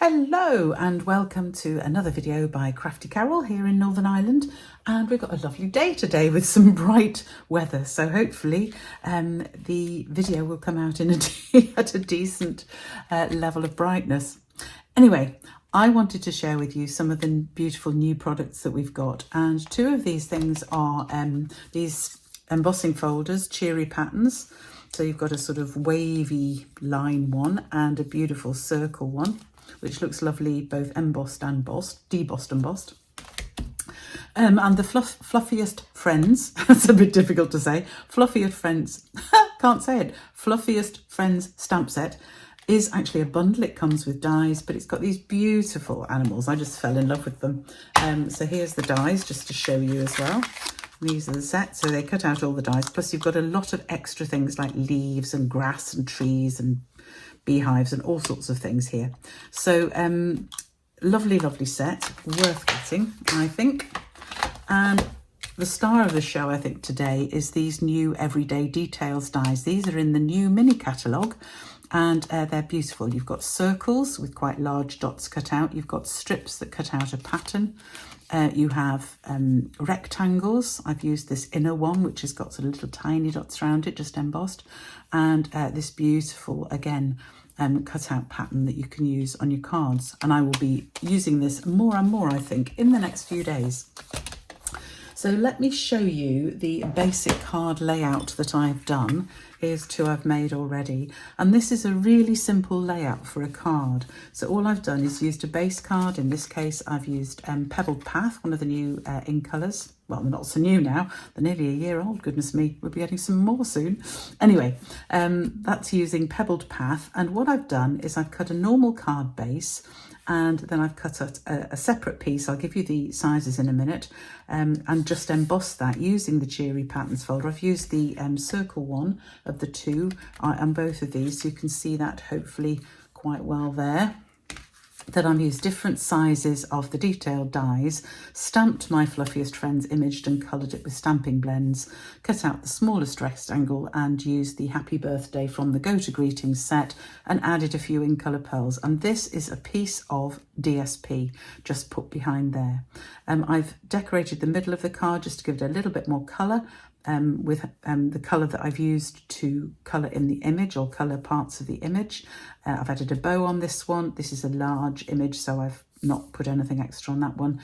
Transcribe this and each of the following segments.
Hello and welcome to another video by Crafty Carol here in Northern Ireland, and we've got a lovely day today with some bright weather, so hopefully the video will come out at a decent level of brightness. Anyway, I wanted to share with you some of the beautiful new products that we've got, and two of these things are these embossing folders, cheery patterns. So you've got a sort of wavy line one and a beautiful circle one, which looks lovely, both embossed and debossed and bossed. And the Fluffiest Friends, that's a bit difficult to say, Fluffiest Friends, can't say it, Fluffiest Friends stamp set is actually a bundle. It comes with dies, but it's got these beautiful animals. I just fell in love with them. So here's the dies, just to show you as well. These are the set, so they cut out all the dies, plus you've got a lot of extra things like leaves and grass and trees and beehives and all sorts of things here. So lovely set, worth getting, I think. And the star of the show, I think, today is these new Everyday Details dies. These are in the new mini catalogue, and they're beautiful. You've got circles with quite large dots cut out. You've got strips that cut out a pattern. You have rectangles. I've used this inner one, which has got sort of little tiny dots around it, just embossed. And this beautiful, again, cut out pattern that you can use on your cards. And I will be using this more and more, I think, in the next few days. So let me show you the basic card layout that I've done. Here's two I've made already. And this is a really simple layout for a card. So all I've done is used a base card. In this case, I've used Pebbled Path, one of the new ink colours. Well, they're not so new now. They're nearly a year old. Goodness me, we'll be getting some more soon. Anyway, that's using Pebbled Path. And what I've done is I've cut a normal card base, and then I've cut a separate piece. I'll give you the sizes in a minute, and just embossed that using the Cheery Patterns folder. I've used the circle one of the two on both of these, so you can see that hopefully quite well there. Then I've used different sizes of the detailed dies, stamped my Fluffiest Friends, imaged and coloured it with stamping blends, cut out the smallest rectangle and used the Happy Birthday from the Go to Greetings set and added a few in colour pearls. And this is a piece of DSP just put behind there. I've decorated the middle of the card just to give it a little bit more colour. With the colour that I've used to colour in the image or colour parts of the image. I've added a bow on this one. This is a large image, so I've not put anything extra on that one.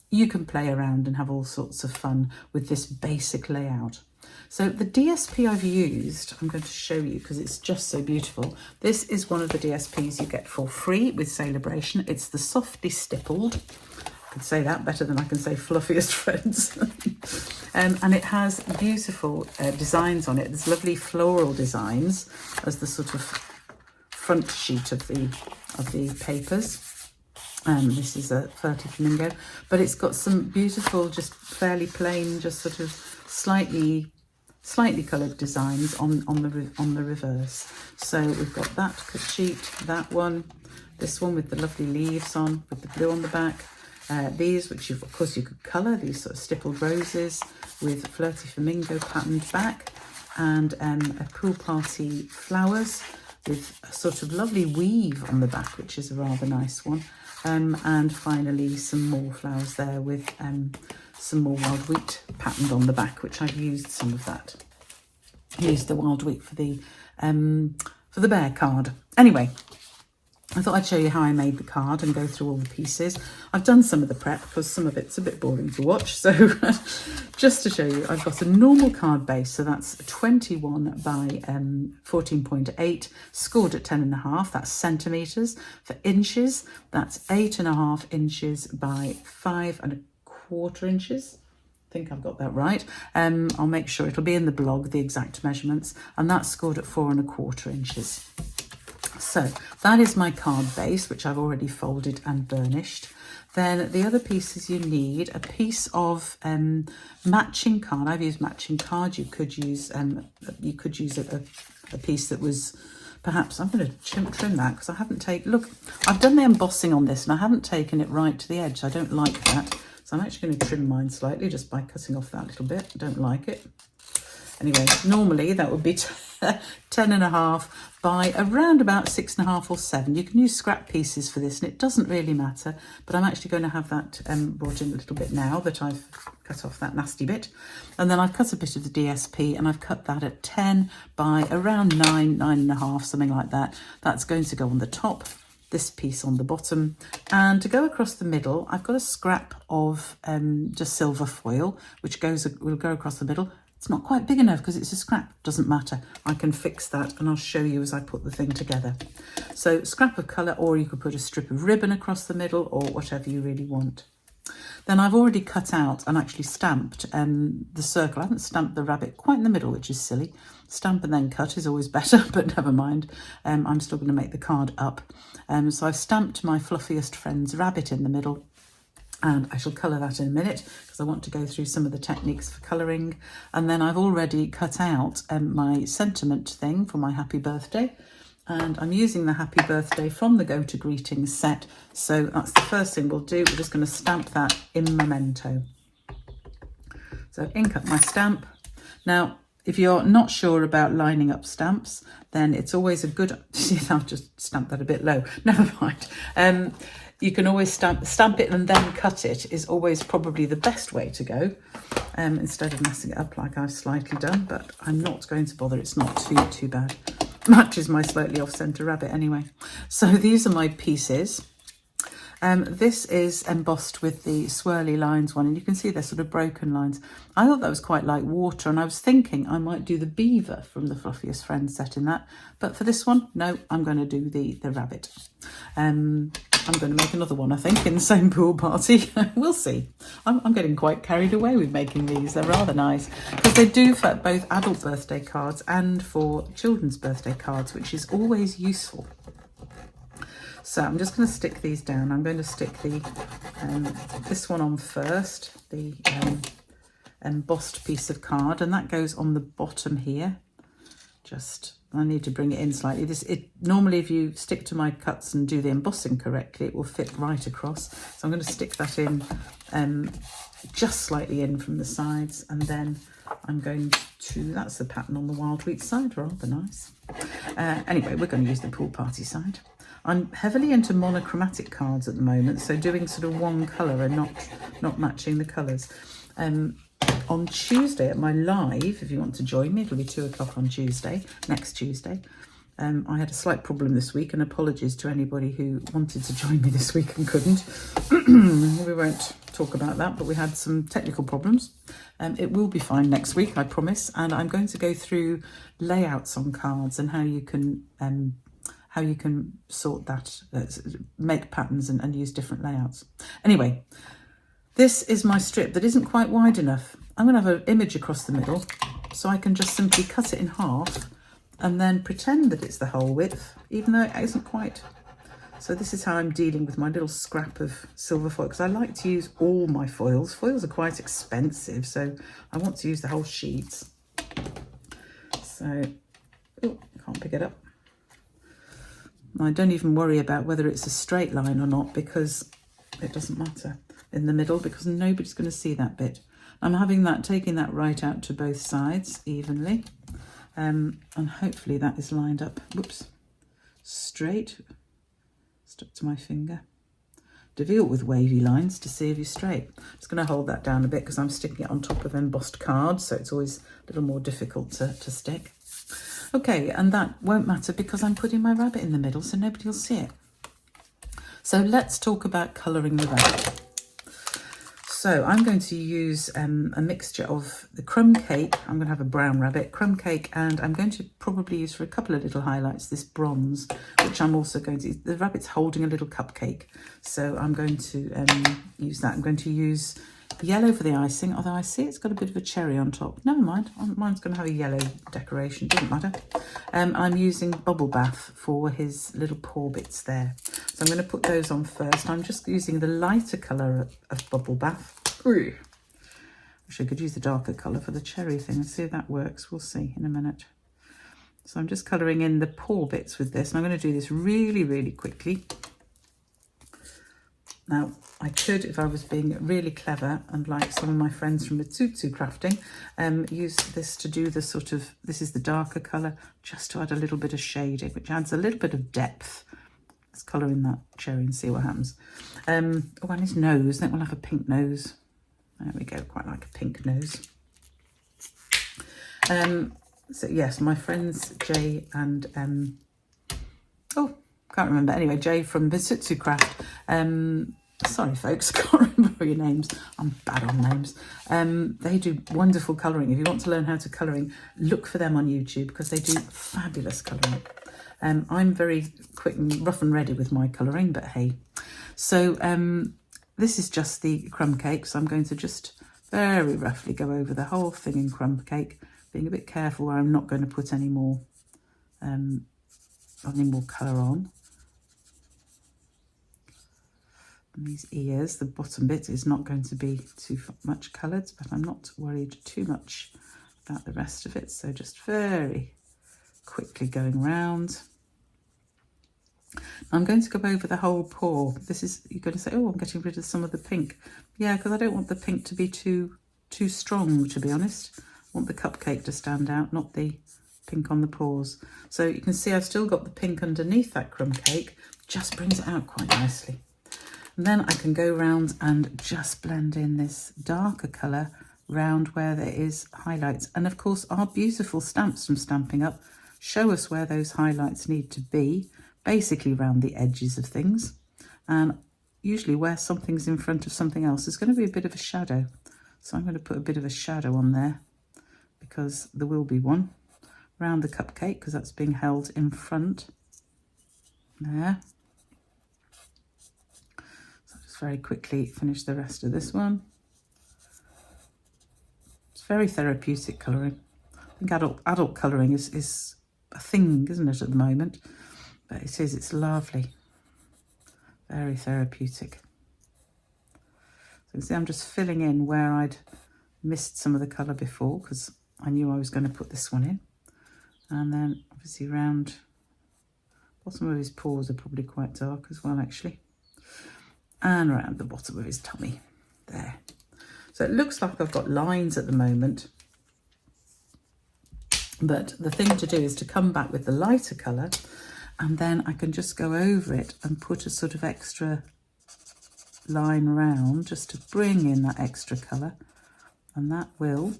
You can play around and have all sorts of fun with this basic layout. So the DSP I've used, I'm going to show you because it's just so beautiful. This is one of the DSPs you get for free with Saleabration. It's the Softly Stippled. I could say that better than I can say Fluffiest Friends. And it has beautiful designs on it. There's lovely floral designs as the sort of front sheet of the papers. This is a Flirty Flamingo, but it's got some beautiful, just fairly plain, just sort of slightly coloured designs on the reverse. So we've got that sheet, that one, this one with the lovely leaves on, with the blue on the back. These, which of course you could colour, these sort of stippled roses with Flirty Flamingo patterned back, and a Pool Party flowers with a sort of lovely weave on the back, which is a rather nice one. And finally some more flowers there with some more wild wheat patterned on the back, which I've used some of that. I used the wild wheat for the bear card. Anyway, I thought I'd show you how I made the card and go through all the pieces. I've done some of the prep because some of it's a bit boring to watch. So just to show you, I've got a normal card base. So that's 21 by 14.8, scored at 10.5. That's centimetres. For inches, that's 8.5 inches by 5.25 inches. I think I've got that right. I'll make sure it'll be in the blog, the exact measurements. And that's scored at 4.25 inches. So that is my card base, which I've already folded and burnished. Then the other pieces you need, a piece of matching card. I've used matching card. You could use a piece that was perhaps, I'm going to trim that because I haven't taken, look, I've done the embossing on this and I haven't taken it right to the edge. So I don't like that. So I'm actually going to trim mine slightly just by cutting off that little bit. I don't like it. Anyway, normally that would be 10.5 by around about 6.5 or 7. You can use scrap pieces for this and it doesn't really matter, but I'm actually going to have that brought in a little bit now that I've cut off that nasty bit. And then I've cut a bit of the DSP and I've cut that at 10 by around 9, 9.5, something like that. That's going to go on the top, this piece on the bottom, and to go across the middle I've got a scrap of just silver foil which will go across the middle. It's not quite big enough because it's a scrap, doesn't matter, I can fix that and I'll show you as I put the thing together. So scrap of colour, or you could put a strip of ribbon across the middle, or whatever you really want. Then I've already cut out and actually stamped the circle. I haven't stamped the rabbit quite in the middle, which is silly. Stamp and then cut is always better, but never mind. I'm still going to make the card up. So I've stamped my Fluffiest Friends rabbit in the middle, and I shall colour that in a minute because I want to go through some of the techniques for colouring. And then I've already cut out my sentiment thing for my happy birthday. And I'm using the happy birthday from the Go to Greetings set. So that's the first thing we'll do. We're just going to stamp that in memento. So ink up my stamp. Now, if you're not sure about lining up stamps, then it's always a good... See, I've just stamped that a bit low. Never mind. You can always stamp it and then cut it is always probably the best way to go, instead of messing it up like I've slightly done, but I'm not going to bother. It's not too bad. Matches my slightly off-centre rabbit anyway. So these are my pieces. This is embossed with the swirly lines one, and you can see they're sort of broken lines. I thought that was quite like water, and I was thinking I might do the beaver from the Fluffiest Friends set in that, but for this one, no, I'm going to do the rabbit. I'm going to make another one, I think, in the same pool party. We'll see. I'm getting quite carried away with making these. They're rather nice because they do for both adult birthday cards and for children's birthday cards, which is always useful. So I'm just going to stick these down. I'm going to stick the this one on first, the embossed piece of card, and that goes on the bottom here. Just, I need to bring it in slightly. Normally, if you stick to my cuts and do the embossing correctly, it will fit right across. So I'm going to stick that in just slightly in from the sides, and then I'm going to, that's the pattern on the wild wheat side, rather nice. Anyway, we're going to use the pool party side. I'm heavily into monochromatic cards at the moment, so doing sort of one colour and not matching the colours. On Tuesday at my live, if you want to join me, it'll be 2 o'clock on Tuesday, next Tuesday. I had a slight problem this week, and apologies to anybody who wanted to join me this week and couldn't. We won't talk about that, but we had some technical problems. It will be fine next week, I promise, and I'm going to go through layouts on cards and how you can sort that, make patterns and use different layouts. Anyway, this is my strip that isn't quite wide enough. I'm going to have an image across the middle, so I can just simply cut it in half and then pretend that it's the whole width, even though it isn't quite. So this is how I'm dealing with my little scrap of silver foil, because I like to use all my foils. Foils are quite expensive, so I want to use the whole sheets. So, oh, I can't pick it up. I don't even worry about whether it's a straight line or not, because it doesn't matter in the middle, because nobody's going to see that bit. I'm taking that right out to both sides evenly, and hopefully that is lined up, whoops, straight, stuck to my finger. Deal with wavy lines to see if you're straight. I'm just going to hold that down a bit because I'm sticking it on top of embossed cards, so it's always a little more difficult to stick. Okay, and that won't matter because I'm putting my rabbit in the middle, so nobody will see it. So let's talk about colouring the rabbit. So I'm going to use a mixture of the crumb cake. I'm going to have a brown rabbit, crumb cake, and I'm going to probably use for a couple of little highlights this bronze, which I'm also going to use. The rabbit's holding a little cupcake, so I'm going to use that. I'm going to use yellow for the icing, although I see it's got a bit of a cherry on top. Never mind, mine's going to have a yellow decoration, doesn't matter. I'm using Bubble Bath for his little paw bits there. So I'm going to put those on first. I'm just using the lighter colour of Bubble Bath. Ooh. Wish I could use the darker colour for the cherry thing and see if that works. We'll see in a minute. So I'm just colouring in the paw bits with this, and I'm going to do this really, really quickly. Now, I could, if I was being really clever and like some of my friends from Mitsutsu Crafting, use this to do the sort of, this is the darker colour, just to add a little bit of shading, which adds a little bit of depth. Let's colour in that cherry and see what happens. Oh, and his nose, then we'll have a pink nose. There we go, quite like a pink nose. So yes, my friends Jay and, oh, can't remember. Anyway, Jay from Mitsutsu Craft. Sorry, folks, can't remember your names. I'm bad on names. They do wonderful colouring. If you want to learn how to colouring, look for them on YouTube because they do fabulous colouring. I'm very quick and rough and ready with my colouring, but hey. So this is just the crumb cake. So I'm going to just very roughly go over the whole thing in crumb cake, being a bit careful where I'm not going to put any more colour on. And these ears, the bottom bit is not going to be too much coloured, but I'm not worried too much about the rest of it. So just very quickly going round. I'm going to go over the whole paw. This is, you're going to say, oh, I'm getting rid of some of the pink. Yeah, because I don't want the pink to be too strong, to be honest. I want the cupcake to stand out, not the pink on the paws. So you can see I've still got the pink underneath that crumb cake, just brings it out quite nicely. And then I can go round and just blend in this darker colour round where there is highlights. And of course, our beautiful stamps from Stampin' Up show us where those highlights need to be, basically around the edges of things. And usually where something's in front of something else, there's going to be a bit of a shadow. So I'm going to put a bit of a shadow on there because there will be one around the cupcake because that's being held in front there. Very quickly finish the rest of this one. It's very therapeutic colouring. I think adult colouring is a thing, isn't it, at the moment? But it is, it's lovely. Very therapeutic. So you can see I'm just filling in where I'd missed some of the colour before because I knew I was going to put this one in. And then obviously round bottom of his paws are probably quite dark as well, actually. And around the bottom of his tummy, there. So it looks like I've got lines at the moment, but the thing to do is to come back with the lighter colour, and then I can just go over it and put a sort of extra line round just to bring in that extra colour, and that will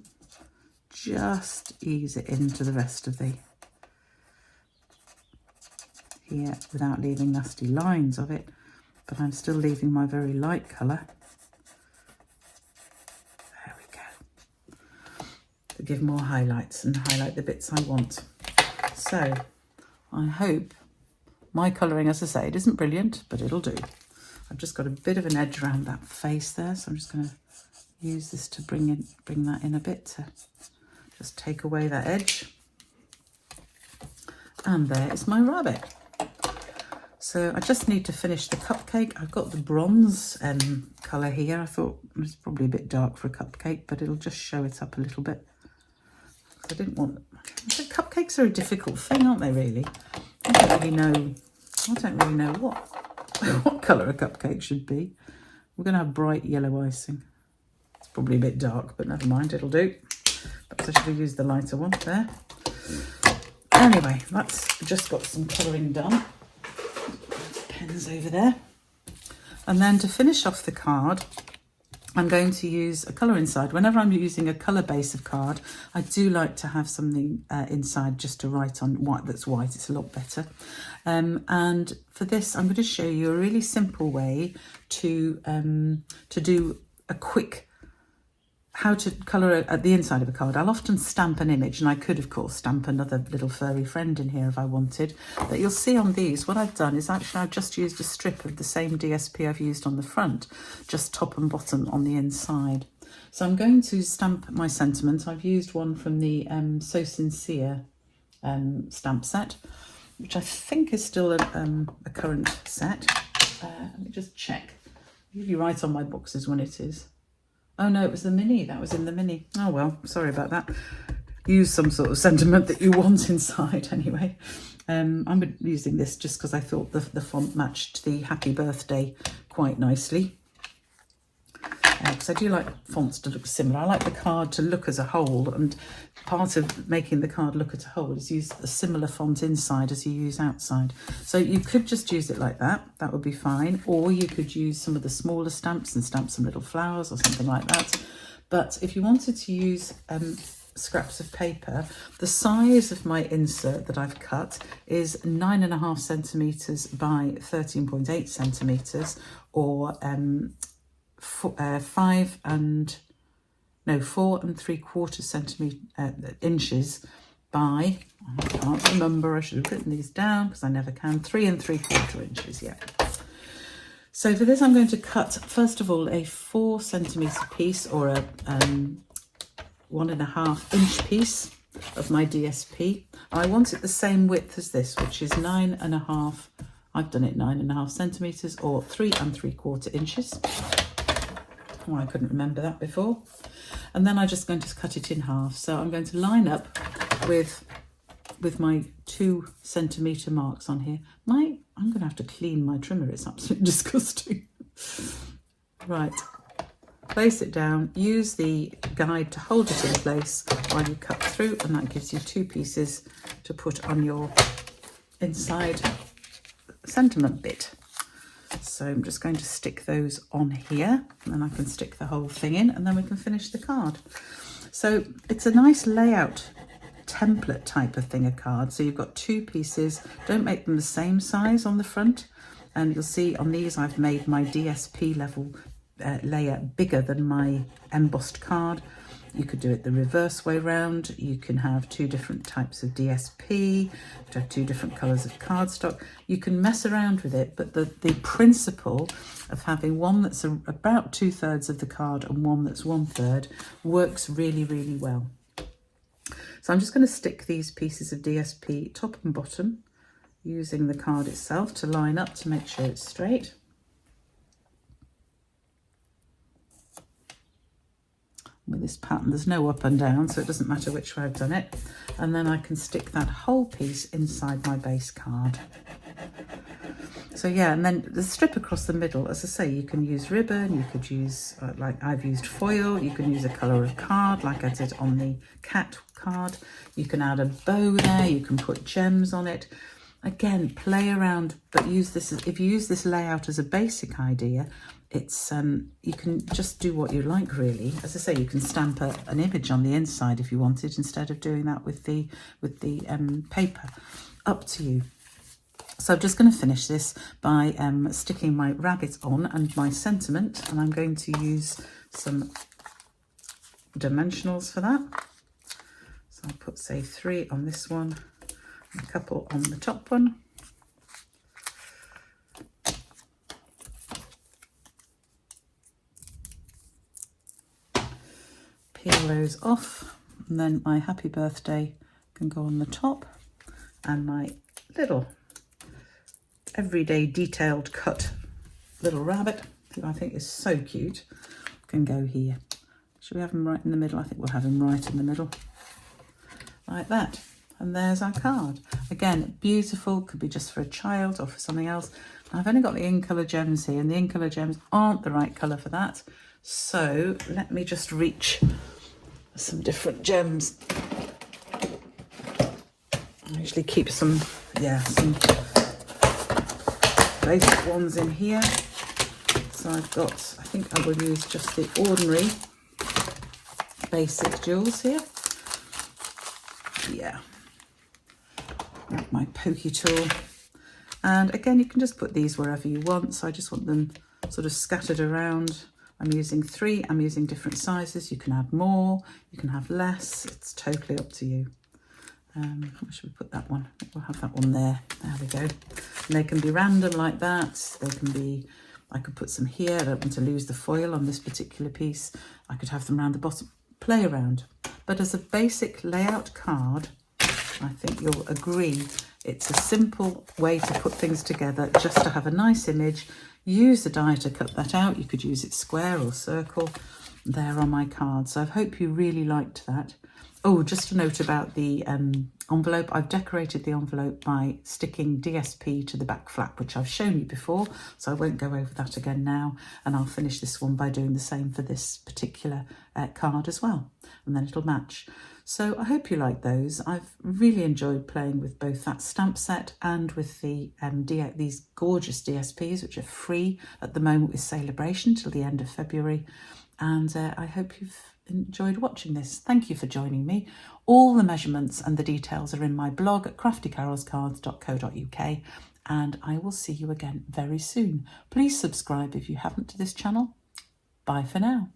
just ease it into the rest of the here without leaving nasty lines of it. But I'm still leaving my very light colour. There we go. To give more highlights and highlight the bits I want. So I hope my colouring, as I say, it isn't brilliant, but it'll do. I've just got a bit of an edge around that face there, so I'm just going to use this to bring that in a bit to just take away that edge. And there is my rabbit. So I just need to finish the cupcake. I've got the bronze colour here. I thought it was probably a bit dark for a cupcake, but it'll just show it up a little bit. I didn't want... Cupcakes are a difficult thing, aren't they, really? I don't really know what colour a cupcake should be. We're going to have bright yellow icing. It's probably a bit dark, but never mind, it'll do. Perhaps I should have used the lighter one there. Anyway, that's just got some colouring done. Pens over there. And then to finish off the card, I'm going to use a colour inside. Whenever I'm using a colour base of card, I do like to have something inside just to write on white that's white. It's a lot better. And for this, I'm going to show you a really simple way to do a quick how to colour at the inside of a card. I'll often stamp an image, and I could, of course, stamp another little furry friend in here if I wanted. But you'll see on these, what I've done is actually I've just used a strip of the same DSP I've used on the front, just top and bottom on the inside. So I'm going to stamp my sentiment. I've used one from the So Sincere stamp set, which I think is still a current set. Let me just check. I usually write on my boxes when it is. Oh no, it was the mini. That was in the mini. Oh well, sorry about that. Use some sort of sentiment that you want inside anyway. I'm using this just because I thought the font matched the happy birthday quite nicely. because I do like fonts to look similar. I like the card to look as a whole, and part of making the card look as a whole is use a similar font inside as you use outside. So you could just use it like that, that would be fine, or you could use some of the smaller stamps and stamp some little flowers or something like that. But if you wanted to use scraps of paper, the size of my insert that I've cut is 9.5 centimetres by 13.8 centimetres, or 4 3/4 inches by, I can't remember, I should have written these down because I never can, 3 3/4 inches, yeah. So for this I'm going to cut, first of all, a 4 centimetre piece, or a 1.5 inch piece of my DSP. I want it the same width as this, which is 9.5, I've done it 9.5 centimetres, or 3 3/4 inches. Oh, I couldn't remember that before. And then I'm just going to cut it in half. So I'm going to line up with my 2 centimetre marks on here. I'm going to have to clean my trimmer, it's absolutely disgusting. Right, place it down, use the guide to hold it in place while you cut through, and that gives you 2 pieces to put on your inside sentiment bit. So I'm just going to stick those on here, and then I can stick the whole thing in, and then we can finish the card. So it's a nice layout template type of thing, a card. So you've got 2 pieces, don't make them the same size on the front, and you'll see on these I've made my DSP level layer bigger than my embossed card. You could do it the reverse way round. You can have 2 different types of DSP, to have 2 different colours of cardstock. You can mess around with it, but the principle of having one that's about 2/3 of the card and one that's 1/3 works really, really well. So I'm just going to stick these pieces of DSP top and bottom, using the card itself to line up to make sure it's straight. With this pattern, there's no up and down, so it doesn't matter which way I've done it. And then I can stick that whole piece inside my base card. So yeah, and then the strip across the middle, as I say, you can use ribbon, you could use, like I've used foil, you can use a colour of card like I did on the cat card. You can add a bow there, you can put gems on it. Again, play around, but use this, if you use this layout as a basic idea, it's you can just do what you like, really. As I say, you can stamp an image on the inside if you wanted, instead of doing that with the paper. Up to you. So I'm just going to finish this by sticking my rabbit on and my sentiment, and I'm going to use some dimensionals for that. So I'll put, say, 3 on this one, and a couple on the top one. Peel those off, and then my happy birthday can go on the top, and my little everyday detailed cut little rabbit, who I think is so cute, can go here. Should we have him right in the middle? I think we'll have him right in the middle, like that. And there's our card. Again, beautiful, could be just for a child or for something else. I've only got the in colour gems here, and the in colour gems aren't the right colour for that. So let me just reach some different gems. I usually keep some basic ones in here. So I've got, I think I will use just the ordinary basic jewels here. Yeah. Grab my pokey tool. And again, you can just put these wherever you want. So I just want them sort of scattered around. I'm using 3, I'm using different sizes. You can add more, you can have less. It's totally up to you. Where should we put that one? We'll have that one there. There we go. And they can be random like that. They can be, I could put some here. I don't want to lose the foil on this particular piece. I could have them around the bottom. Play around. But as a basic layout card, I think you'll agree it's a simple way to put things together, just to have a nice image. Use the die to cut that out. You could use it square or circle, there on my card. So I hope you really liked that. Oh, just a note about the envelope. I've decorated the envelope by sticking DSP to the back flap, which I've shown you before, so I won't go over that again now. And I'll finish this one by doing the same for this particular card as well, and then it'll match. So I hope you like those. I've really enjoyed playing with both that stamp set and with the these gorgeous DSPs, which are free at the moment with Saleabration till the end of February. And I hope you've enjoyed watching this. Thank you for joining me. All the measurements and the details are in my blog at craftycarolscards.co.uk, and I will see you again very soon. Please subscribe if you haven't to this channel. Bye for now.